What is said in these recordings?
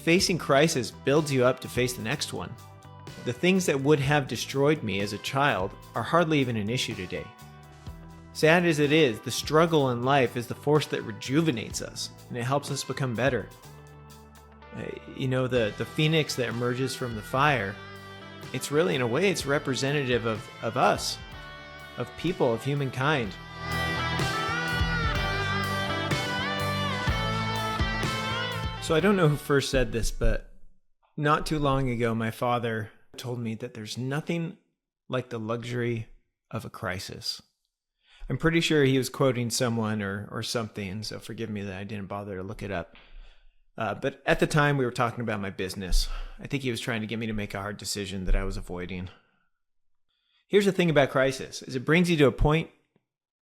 facing crisis builds you up to face the next one. The things that would have destroyed me as a child are hardly even an issue today. Sad as it is, the struggle in life is the force that rejuvenates us, and it helps us become better. The phoenix that emerges from the fire, it's really, in a way, it's representative of us, of people, of humankind. So I don't know who first said this, but not too long ago, my father told me that there's nothing like the luxury of a crisis. I'm pretty sure he was quoting someone or something, so forgive me that I didn't bother to look it up. But at the time, we were talking about my business. I think he was trying to get me to make a hard decision that I was avoiding. Here's the thing about crisis, is it brings you to a point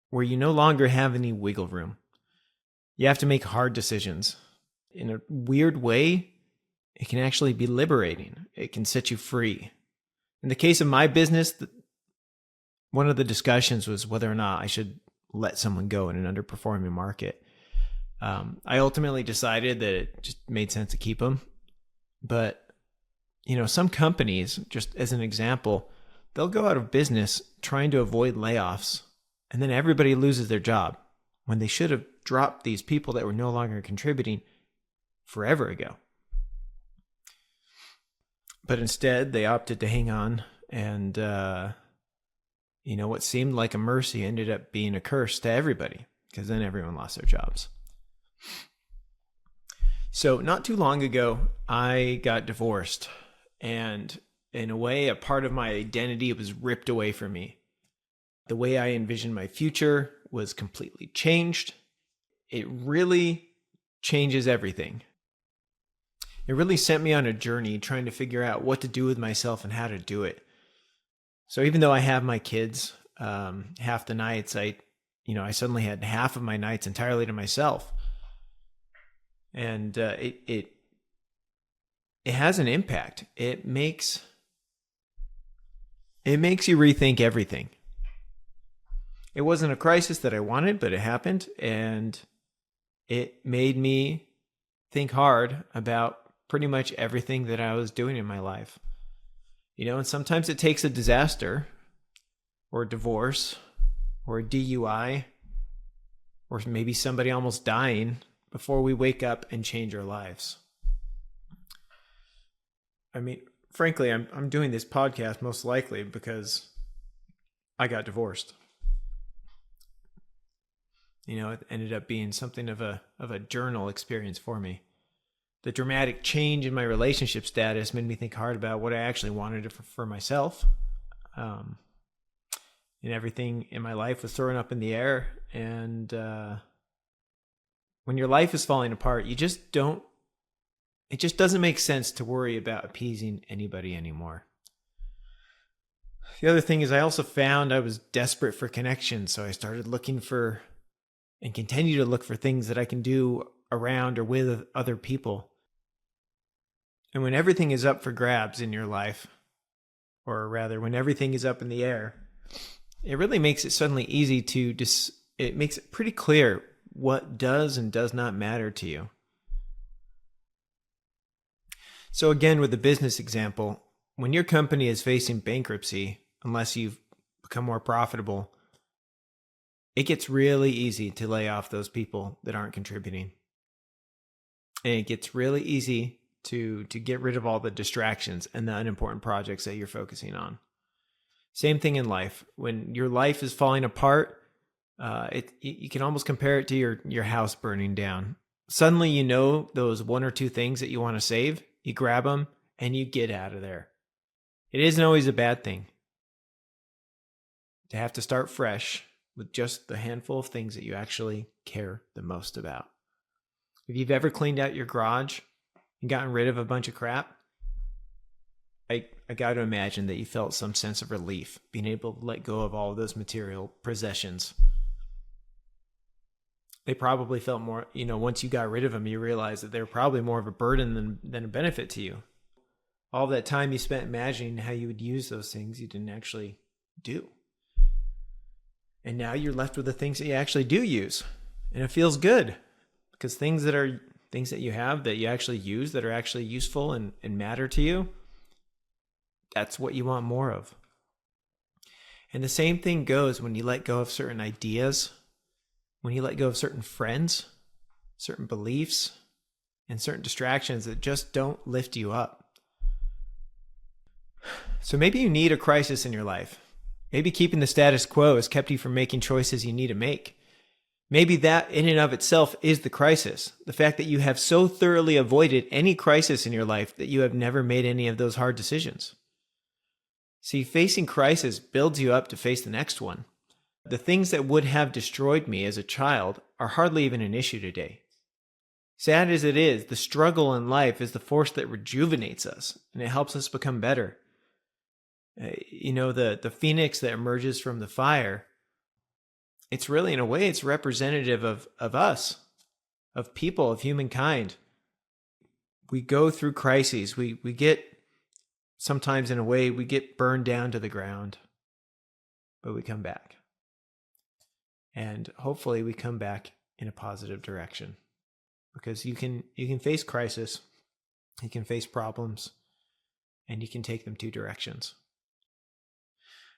where you no longer have any wiggle room. You have to make hard decisions. In a weird way, it can actually be liberating. It can set you free. In the case of my business, one of the discussions was whether or not I should let someone go in an underperforming market. I ultimately decided that it just made sense to keep them. But, some companies, just as an example, they'll go out of business trying to avoid layoffs, and then everybody loses their job when they should have dropped these people that were no longer contributing forever ago. But instead, they opted to hang on, and what seemed like a mercy ended up being a curse to everybody, because then everyone lost their jobs. So not too long ago, I got divorced, and in a way, a part of my identity was ripped away from me. The way I envisioned my future was completely changed. It really changes everything. It really sent me on a journey trying to figure out what to do with myself and how to do it. So even though I have my kids, half the nights, I suddenly had half of my nights entirely to myself. And it has an impact. It makes you rethink everything. It wasn't a crisis that I wanted, but it happened, and it made me think hard about pretty much everything that I was doing in my life. And sometimes it takes a disaster or a divorce or a DUI or maybe somebody almost dying before we wake up and change our lives. I mean, frankly, I'm doing this podcast most likely because I got divorced. It ended up being something of a journal experience for me. The dramatic change in my relationship status made me think hard about what I actually wanted for myself. And everything in my life was thrown up in the air. And when your life is falling apart, it just doesn't make sense to worry about appeasing anybody anymore. The other thing is I also found I was desperate for connection. So I started looking for and continue to look for things that I can do around or with other people. And when everything is up for grabs in your life, or rather when everything is up in the air, it really makes it suddenly easy it makes it pretty clear what does and does not matter to you. So again, with the business example, when your company is facing bankruptcy, unless you've become more profitable, it gets really easy to lay off those people that aren't contributing. And it gets really easy to get rid of all the distractions and the unimportant projects that you're focusing on. Same thing in life. When your life is falling apart, you can almost compare it to your house burning down. Suddenly, those one or two things that you want to save, you grab them and you get out of there. It isn't always a bad thing to have to start fresh with just the handful of things that you actually care the most about. If you've ever cleaned out your garage and gotten rid of a bunch of crap, I got to imagine that you felt some sense of relief being able to let go of all of those material possessions. They probably felt more, once you got rid of them, you realized that they were probably more of a burden than a benefit to you. All that time you spent imagining how you would use those things you didn't actually do. And now you're left with the things that you actually do use. And it feels good because things that things that you have that you actually use, that are actually useful and matter to you, that's what you want more of. And the same thing goes when you let go of certain ideas, when you let go of certain friends, certain beliefs, and certain distractions that just don't lift you up. So maybe you need a crisis in your life. Maybe keeping the status quo has kept you from making choices you need to make. Maybe that in and of itself is the crisis. The fact that you have so thoroughly avoided any crisis in your life that you have never made any of those hard decisions. See, facing crisis builds you up to face the next one. The things that would have destroyed me as a child are hardly even an issue today. Sad as it is, the struggle in life is the force that rejuvenates us, and it helps us become better. The phoenix that emerges from the fire, it's really, in a way, it's representative of us, of people, of humankind. We go through crises. We get, sometimes in a way, we get burned down to the ground, but we come back. And hopefully we come back in a positive direction, because you can face crisis, you can face problems, and you can take them two directions.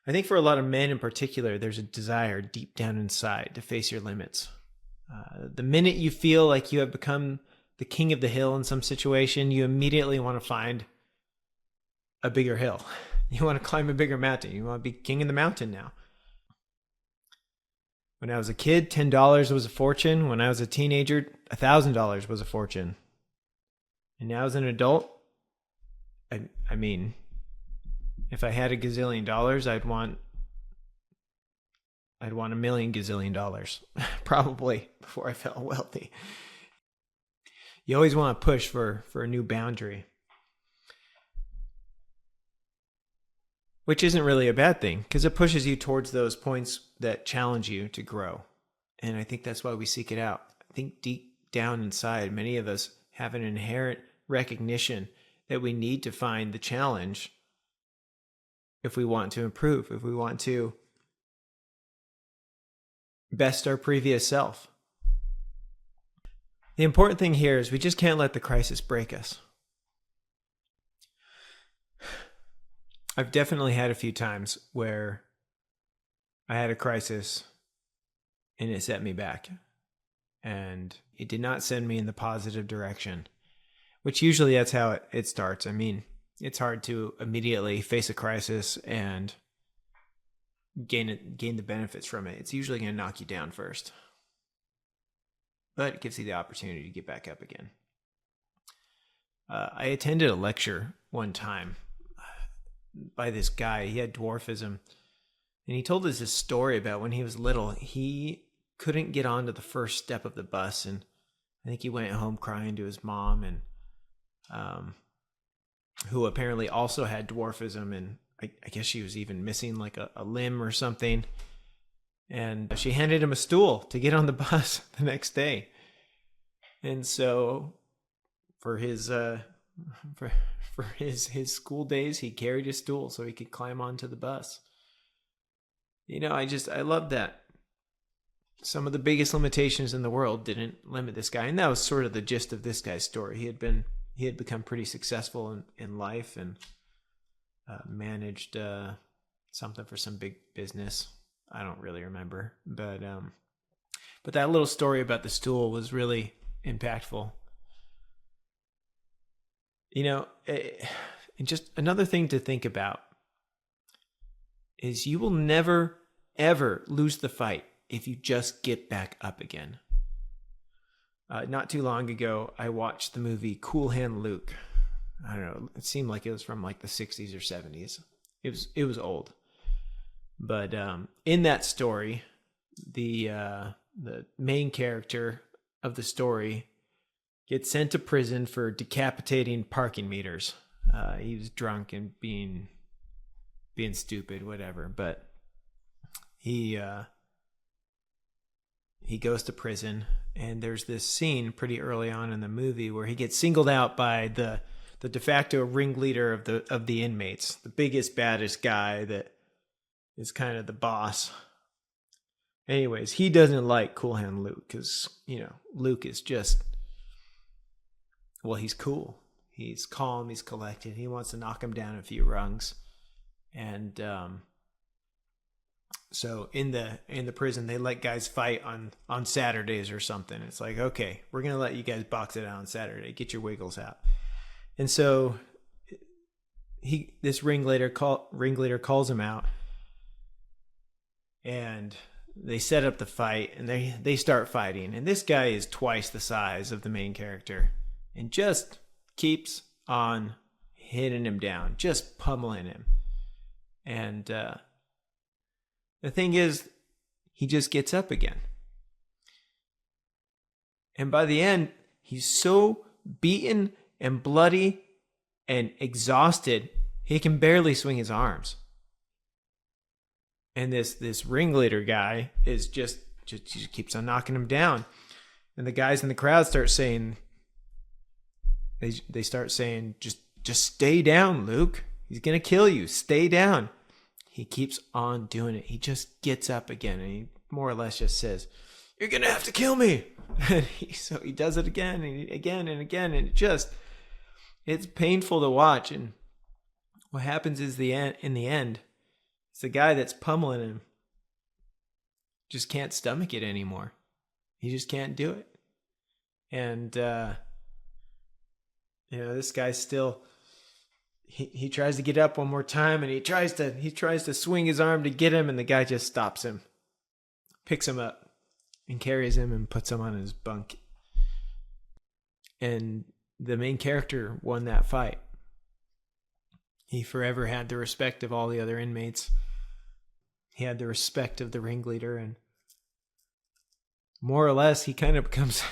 I think for a lot of men in particular, there's a desire deep down inside to face your limits. The minute you feel like you have become the king of the hill in some situation, you immediately want to find a bigger hill. You want to climb a bigger mountain. You want to be king of the mountain now. When I was a kid, $10 was a fortune. When I was a teenager, $1,000 was a fortune. And now as an adult, I mean, if I had a gazillion dollars, I'd want a million gazillion dollars, probably, before I felt wealthy. You always want to push for a new boundary, which isn't really a bad thing, because it pushes you towards those points that challenge you to grow. And I think that's why we seek it out. I think deep down inside, many of us have an inherent recognition that we need to find the challenge if we want to improve, if we want to best our previous self. The important thing here is we just can't let the crisis break us. I've definitely had a few times where I had a crisis and it set me back, and it did not send me in the positive direction, which usually that's how it starts. I mean, it's hard to immediately face a crisis and gain the benefits from it. It's usually going to knock you down first, but it gives you the opportunity to get back up again. I attended a lecture one time by this guy. He had dwarfism, and he told us this story about when he was little. He couldn't get onto the first step of the bus, and I think he went home crying to his mom, and who apparently also had dwarfism, and I guess she was even missing like a limb or something. And she handed him a stool to get on the bus the next day. And so for his his school days, he carried a stool so he could climb onto the bus. I love that. Some of the biggest limitations in the world didn't limit this guy. And that was sort of the gist of this guy's story. He had become pretty successful in life, and managed something for some big business. I don't really remember, but that little story about the stool was really impactful. And just another thing to think about is you will never, ever lose the fight if you just get back up again. Not too long ago, I watched the movie Cool Hand Luke. I don't know. It seemed like it was from like the 60s or 70s. It was old. But in that story, the main character of the story gets sent to prison for decapitating parking meters. He was drunk and being stupid, whatever. But he goes to prison, and there's this scene pretty early on in the movie where he gets singled out by the de facto ringleader of the inmates, the biggest, baddest guy that is kind of the boss. Anyways, he doesn't like Cool Hand Luke because, Luke is just well, he's cool. He's calm. He's collected. He wants to knock him down a few rungs. And so in the prison, they let guys fight on Saturdays or something. It's like, okay, we're going to let you guys box it out on Saturday. Get your wiggles out. And so this ringleader calls him out, and they set up the fight, and they start fighting. And this guy is twice the size of the main character and just keeps on hitting him down, just pummeling him. And the thing is, he just gets up again. And by the end, he's so beaten and bloody and exhausted, he can barely swing his arms. And this ringleader guy is just keeps on knocking him down. And the guys in the crowd start saying, they start saying, just stay down, Luke. He's going to kill you. Stay down. He keeps on doing it. He just gets up again, and he more or less just says, you're going to have to kill me. And so he does it again and again and again. And it's painful to watch. And what happens is in the end, it's the guy that's pummeling him just can't stomach it anymore. He just can't do it. And, this guy still, he tries to get up one more time, and he tries to swing his arm to get him, and the guy just stops him, picks him up, and carries him and puts him on his bunk. And the main character won that fight. He forever had the respect of all the other inmates. He had the respect of the ringleader, and more or less, he kind of becomes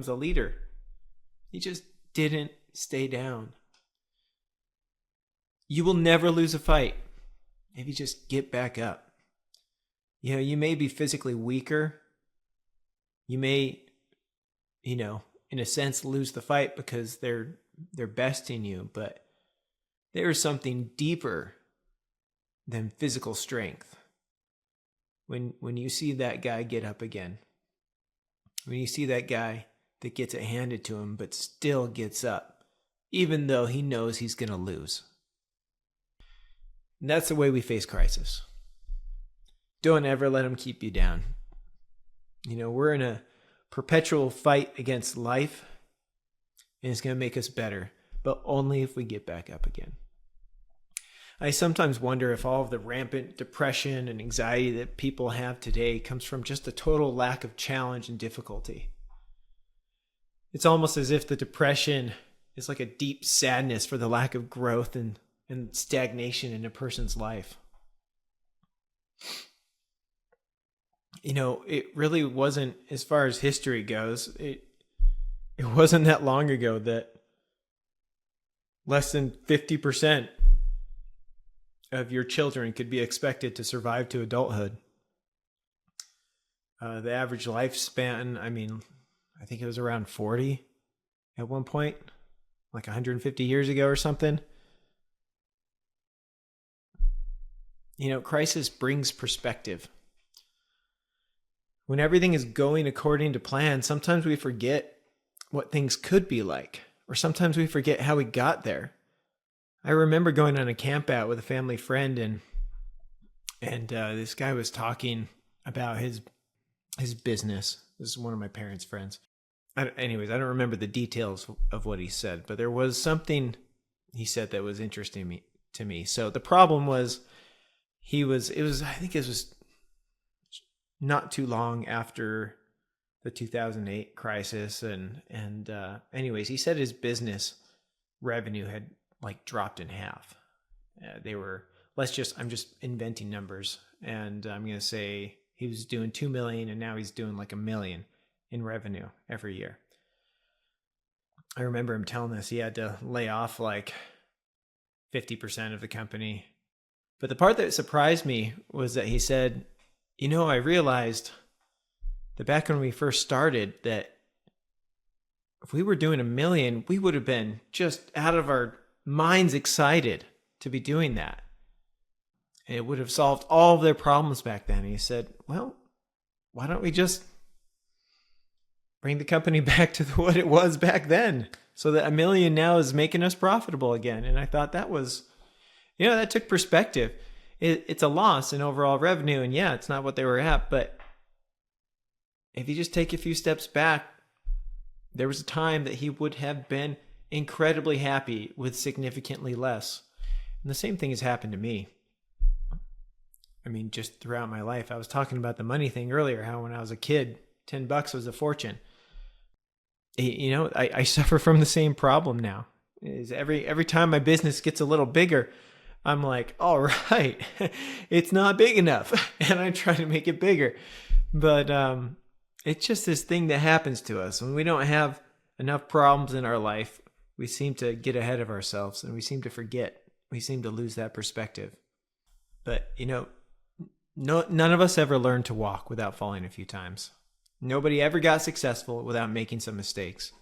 a leader. He just didn't stay down. You will never lose a fight if you just get back up. You may be physically weaker. You may, in a sense, lose the fight because they're besting you, but there is something deeper than physical strength. When you see that guy get up again, when you see that guy that gets it handed to him but still gets up, even though he knows he's going to lose. And that's the way we face crisis. Don't ever let him keep you down. We're in a perpetual fight against life, and it's going to make us better, but only if we get back up again. I sometimes wonder if all of the rampant depression and anxiety that people have today comes from just a total lack of challenge and difficulty. It's almost as if the depression is like a deep sadness for the lack of growth and stagnation in a person's life. It really wasn't, as far as history goes, it wasn't that long ago that less than 50% of your children could be expected to survive to adulthood. The average lifespan, I think it was around 40 at one point, like 150 years ago or something. Crisis brings perspective. When everything is going according to plan, sometimes we forget what things could be like, or sometimes we forget how we got there. I remember going on a camp out with a family friend, and this guy was talking about his business. This is one of my parents' friends. I don't remember the details of what he said, but there was something he said that was interesting to me. So the problem was, I think it was not too long after the 2008 crisis, and anyways, he said his business revenue had dropped in half. I'm just inventing numbers, and I'm going to say he was doing 2 million, and now he's doing like $1 million in revenue every year. I remember him telling us he had to lay off 50% of the company. But the part that surprised me was that he said, I realized that back when we first started, that if we were doing $1 million, we would have been just out of our minds excited to be doing that. It would have solved all of their problems back then. And he said, well, why don't we just bring the company back to what it was back then? so that $1 million now is making us profitable again. And I thought that was, that took perspective. It's a loss in overall revenue, and yeah, it's not what they were at, but if you just take a few steps back, there was a time that he would have been incredibly happy with significantly less. And the same thing has happened to me. I mean, just throughout my life. I was talking about the money thing earlier, how when I was a kid, $10 was a fortune. I suffer from the same problem now. Is every time my business gets a little bigger, I'm like, all right, it's not big enough. And I try to make it bigger. But it's just this thing that happens to us. When we don't have enough problems in our life, we seem to get ahead of ourselves and we seem to forget. We seem to lose that perspective. But, none of us ever learned to walk without falling a few times. Nobody ever got successful without making some mistakes.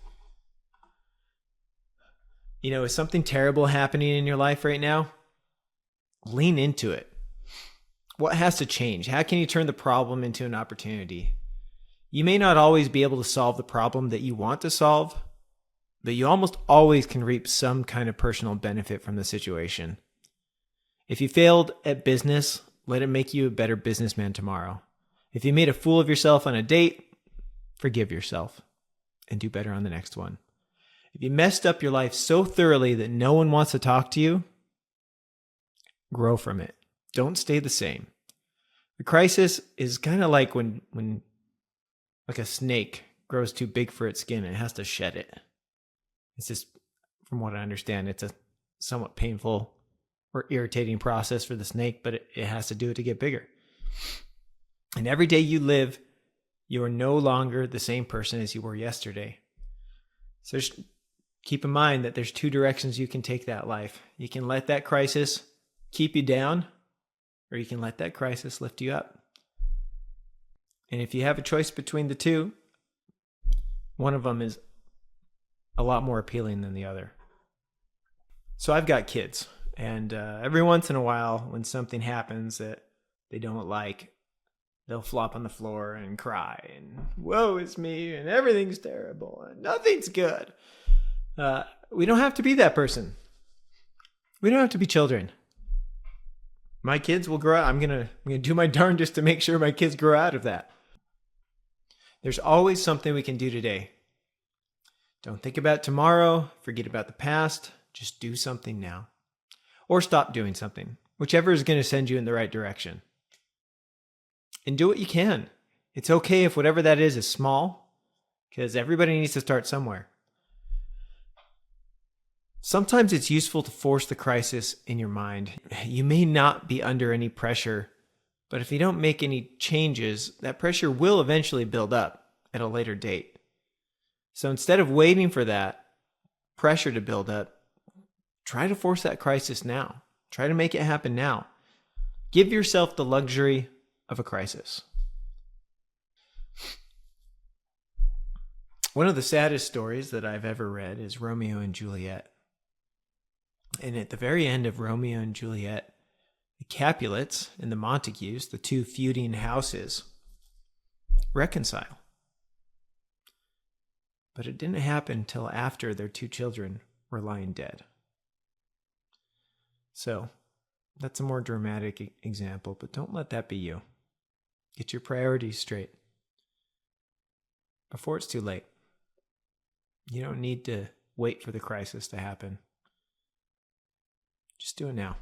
Is something terrible happening in your life right now? Lean into it. What has to change? How can you turn the problem into an opportunity? You may not always be able to solve the problem that you want to solve, but you almost always can reap some kind of personal benefit from the situation. If you failed at business, let it make you a better businessman tomorrow. If you made a fool of yourself on a date, forgive yourself and do better on the next one. If you messed up your life so thoroughly that no one wants to talk to you, grow from it. Don't stay the same. The crisis is kind of like when like a snake grows too big for its skin and it has to shed it. It's just, from what I understand, it's a somewhat painful or irritating process for the snake, but it has to do it to get bigger. And every day you live, you are no longer the same person as you were yesterday. So just keep in mind that there's two directions you can take that life. You can let that crisis keep you down, or you can let that crisis lift you up. And if you have a choice between the two, one of them is a lot more appealing than the other. So I've got kids, and every once in a while, when something happens that they don't like, they'll flop on the floor and cry, and woe is me, and everything's terrible, and nothing's good. We don't have to be that person. We don't have to be children. My kids will grow out. I'm gonna do my darndest to make sure my kids grow out of that. There's always something we can do today. Don't think about tomorrow. Forget about the past. Just do something now. Or stop doing something. Whichever is going to send you in the right direction. And do what you can. It's okay if whatever that is small, because everybody needs to start somewhere. Sometimes it's useful to force the crisis in your mind. You may not be under any pressure, but if you don't make any changes, that pressure will eventually build up at a later date. So instead of waiting for that pressure to build up, try to force that crisis now. Try to make it happen now. Give yourself the luxury of a crisis. One of the saddest stories that I've ever read is Romeo and Juliet. And at the very end of Romeo and Juliet, the Capulets and the Montagues, the two feuding houses, reconcile. But it didn't happen until after their two children were lying dead. So, that's a more dramatic example, but don't let that be you. Get your priorities straight before it's too late. You don't need to wait for the crisis to happen. Just do it now.